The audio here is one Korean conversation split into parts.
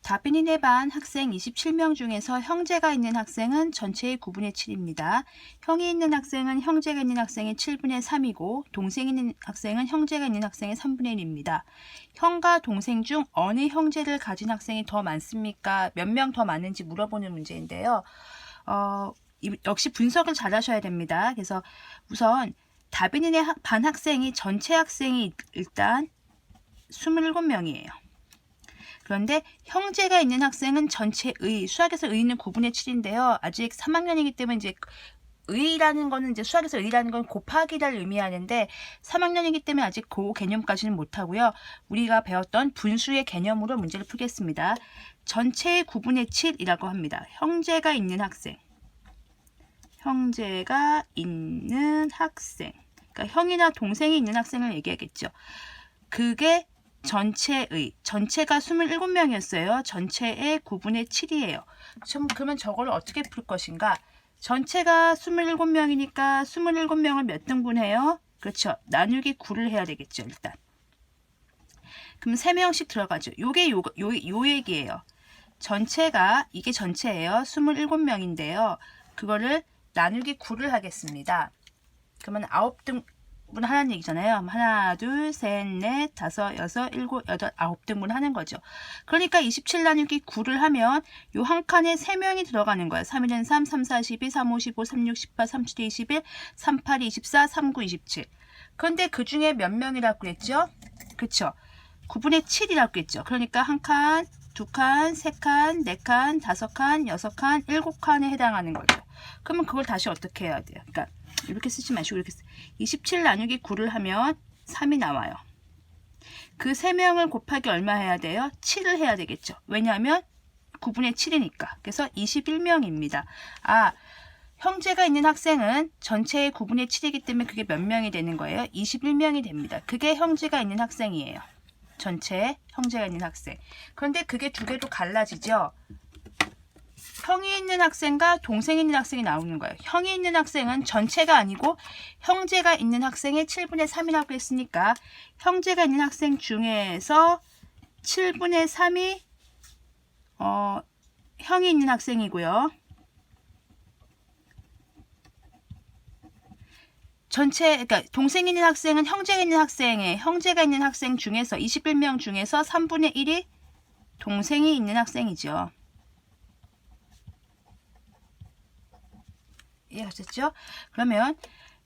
다빈이네 반 학생 27명 중에서 형제가 있는 학생은 전체의 9분의 7입니다. 형이 있는 학생은 형제가 있는 학생의 7분의 3이고 동생이 있는 학생은 형제가 있는 학생의 3분의 1입니다. 형과 동생 중 어느 형제를 가진 학생이 더 많습니까? 몇 명 더 많은지 물어보는 문제인데요. 역시 분석을 잘 하셔야 됩니다. 그래서 우선 다빈이네 반 학생이 전체 학생이 일단 27명이에요. 그런데 형제가 있는 학생은 전체의, 수학에서 의는 9분의 7인데요. 아직 3학년이기 때문에 이제 의라는 거는 이제 수학에서 의라는 건 곱하기를 의미하는데 3학년이기 때문에 아직 그 개념까지는 못하고요. 우리가 배웠던 분수의 개념으로 문제를 풀겠습니다. 전체의 9분의 7이라고 합니다. 형제가 있는 학생. 형제가 있는 학생. 그러니까 형이나 동생이 있는 학생을 얘기하겠죠. 그게 전체가 27명이었어요. 전체의 9분의 7이에요. 그러면 저걸 어떻게 풀 것인가? 전체가 27명이니까 27명을 몇 등분해요? 그렇죠. 나누기 9를 해야 되겠죠. 일단. 그럼 3명씩 들어가죠. 요게 요 얘기예요. 이게 전체예요. 27명인데요. 그거를 나누기 9를 하겠습니다. 그러면 9등분 하는 얘기잖아요. 하나, 둘, 셋, 넷, 다섯, 여섯, 일곱, 여덟, 9등분 하는 거죠. 그러니까 27 나누기 9를 하면 요 한 칸에 3명이 들어가는 거예요. 3, 1은 3, 3, 4, 12, 3, 5, 15, 3, 6, 18, 3, 7, 21, 3, 8, 24, 3, 9, 27. 그런데 그 중에 몇 명이라고 그랬죠? 그쵸? 9분의 7이라고 그랬죠. 그러니까 한 칸, 두 칸, 세 칸, 네 칸, 다섯 칸, 여섯 칸, 7칸에 해당하는 거죠. 그러면 그걸 다시 어떻게 해야 돼요? 그러니까 이렇게 쓰지 마시고 이렇게 27 나누기 9를 하면 3이 나와요. 그 3명을 곱하기 얼마 해야 돼요? 7을 해야 되겠죠. 왜냐하면 9분의 7이니까. 그래서 21명입니다. 형제가 있는 학생은 전체의 9분의 7이기 때문에 그게 몇 명이 되는 거예요? 21명이 됩니다. 그게 형제가 있는 학생이에요. 전체 형제가 있는 학생. 그런데 그게 두 개도 갈라지죠. 형이 있는 학생과 동생이 있는 학생이 나오는 거예요. 형이 있는 학생은 전체가 아니고 형제가 있는 학생의 7분의 3이라고 했으니까 형제가 있는 학생 중에서 7분의 3이 형이 있는 학생이고요. 그러니까 동생이 있는 학생은 형제가 있는 학생 중에서 21명 중에서 3분의 1이 동생이 있는 학생이죠. 이해하셨죠? 그러면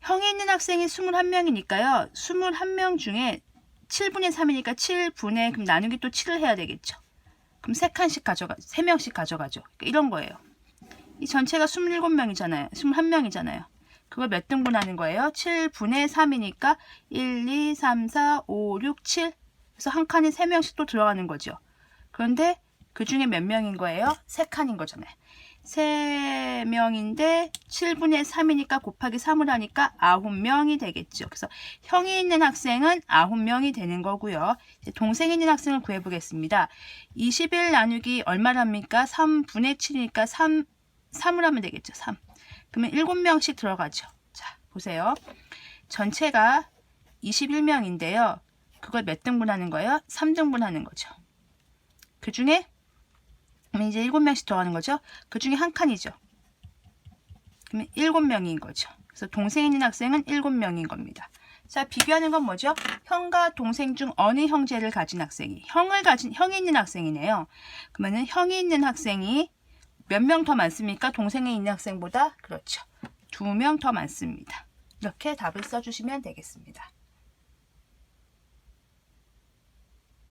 형이 있는 학생이 21명이니까요. 21명 중에 7분의 3이니까 7분의 그럼 나누기 또 7을 해야 되겠죠. 그럼 3명씩 가져가죠. 그러니까 이런 거예요. 이 전체가 27명이잖아요. 21명이잖아요. 그걸 몇 등분 하는 거예요? 7분의 3이니까 1, 2, 3, 4, 5, 6, 7. 그래서 한 칸에 3명씩 또 들어가는 거죠. 그런데 그 중에 몇 명인 거예요? 3칸인 거잖아요. 3명인데 7분의 3이니까 곱하기 3을 하니까 9명이 되겠죠. 그래서 형이 있는 학생은 9명이 되는 거고요. 동생이 있는 학생을 구해보겠습니다. 21 나누기 얼마랍니까? 3분의 7이니까 3을 하면 되겠죠. 3. 그러면 7명씩 들어가죠. 자, 보세요. 전체가 21명인데요. 그걸 몇 등분 하는 거예요? 3등분 하는 거죠. 그 중에 그러면 이제 7명씩 들어가는 거죠. 그 중에 한 칸이죠. 그러면 7명인 거죠. 그래서 동생 있는 학생은 7명인 겁니다. 자, 비교하는 건 뭐죠? 형과 동생 중 어느 형제를 가진 학생이 형이 있는 학생이네요. 그러면은 형이 있는 학생이 몇 명 더 많습니까? 동생이 있는 학생보다? 그렇죠. 2명 더 많습니다. 이렇게 답을 써주시면 되겠습니다.